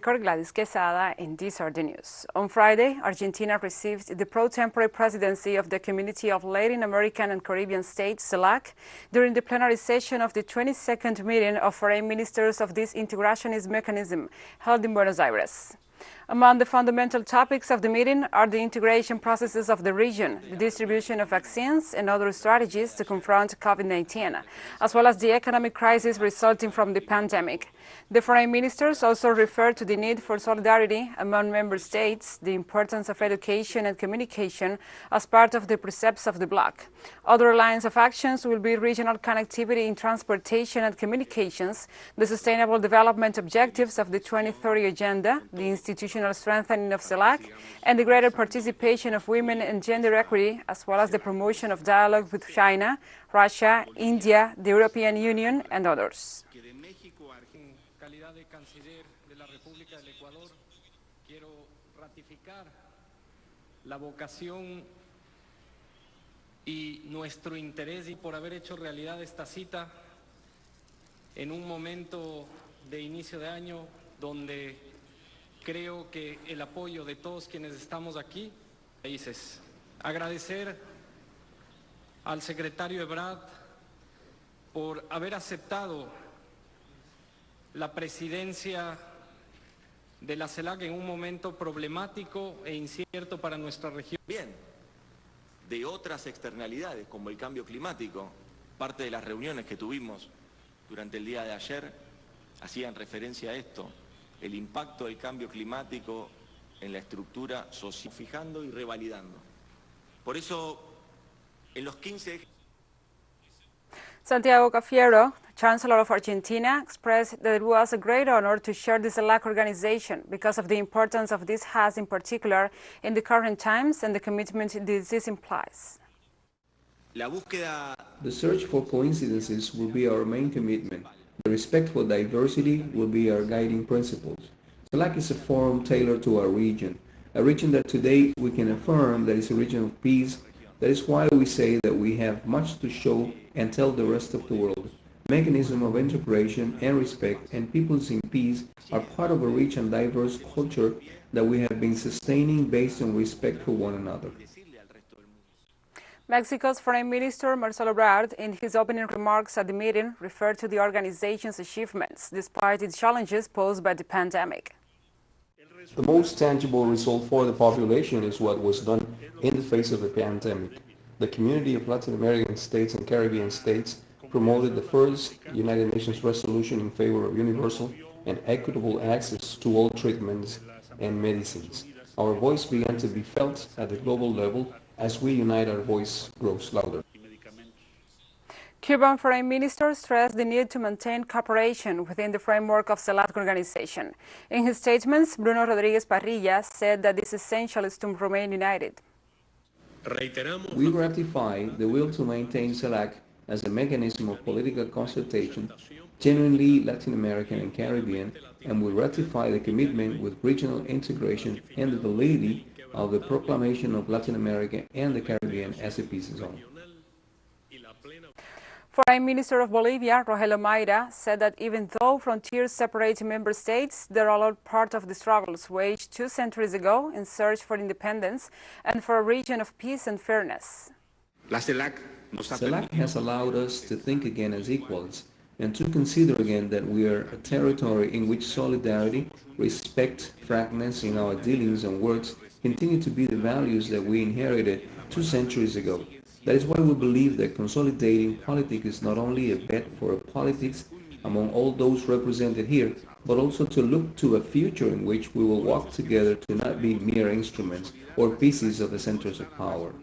Gladys Quesada in TSR News. On Friday, Argentina received the pro-tempore presidency of the Community of Latin American and Caribbean States, CELAC, during the plenary session of the 22nd meeting of foreign ministers of this integrationist mechanism held in Buenos Aires. Among the fundamental topics of the meeting are the integration processes of the region, the distribution of vaccines and other strategies to confront COVID-19, as well as the economic crisis resulting from the pandemic. The foreign ministers also referred to the need for solidarity among member states, the importance of education and communication as part of the precepts of the bloc. Other lines of actions will be regional connectivity in transportation and communications, the sustainable development objectives of the 2030 Agenda, the institutional strengthening of CELAC, and the greater participation of women and gender equity, as well as the promotion of dialogue with China, Russia, India, the European Union, and others. La vocación y nuestro interés y por haber hecho realidad esta cita en un momento de inicio de año donde creo que el apoyo de todos quienes estamos aquí, países. Agradecer al secretario Ebrard por haber aceptado la presidencia de la CELAC en un momento problemático e incierto para nuestra región. Bien, de otras externalidades como el cambio climático, parte de las reuniones que tuvimos durante el día de ayer hacían referencia a esto, el impacto del cambio climático en la estructura social, fijando y revalidando. Por eso, en los 15... Santiago Cafiero, Chancellor of Argentina, expressed that it was a great honor to share the CELAC organization because of the importance of this has in particular in the current times and the commitment this implies. The search for coincidences will be our main commitment. The respect for diversity will be our guiding principles. CELAC is a forum tailored to our region, a region that today we can affirm that is a region of peace. That is why we say that we have much to show and tell the rest of the world. Mechanism of integration and respect and peoples in peace are part of a rich and diverse culture that we have been sustaining based on respect for one another. Mexico's Foreign Minister Marcelo Ebrard, in his opening remarks at the meeting, referred to the organization's achievements despite its challenges posed by the pandemic. The most tangible result for the population is what was done in the face of the pandemic. The community of Latin American states and Caribbean states promoted the first United Nations resolution in favor of universal and equitable access to all treatments and medicines. Our voice began to be felt at the global level. As we unite, our voice grows louder. Cuban Foreign Minister stressed the need to maintain cooperation within the framework of CELAC organization. In his statements, Bruno Rodriguez Parrilla said that this essential is to remain united. We ratify the will to maintain CELAC as a mechanism of political consultation, genuinely Latin American and Caribbean, and we ratify the commitment with regional integration and the validity of the proclamation of Latin America and the Caribbean as a peace zone. Foreign Minister of Bolivia, Rogelio Mayra, said that even though frontiers separate member states, they are all part of the struggles waged 2 centuries ago in search for independence and for a region of peace and fairness. CELAC has allowed us to think again as equals and to consider again that we are a territory in which solidarity, respect, frankness in our dealings and words continue to be the values that we inherited 2 centuries ago. That is why we believe that consolidating politics is not only a bet for politics among all those represented here, but also to look to a future in which we will walk together to not be mere instruments or pieces of the centers of power.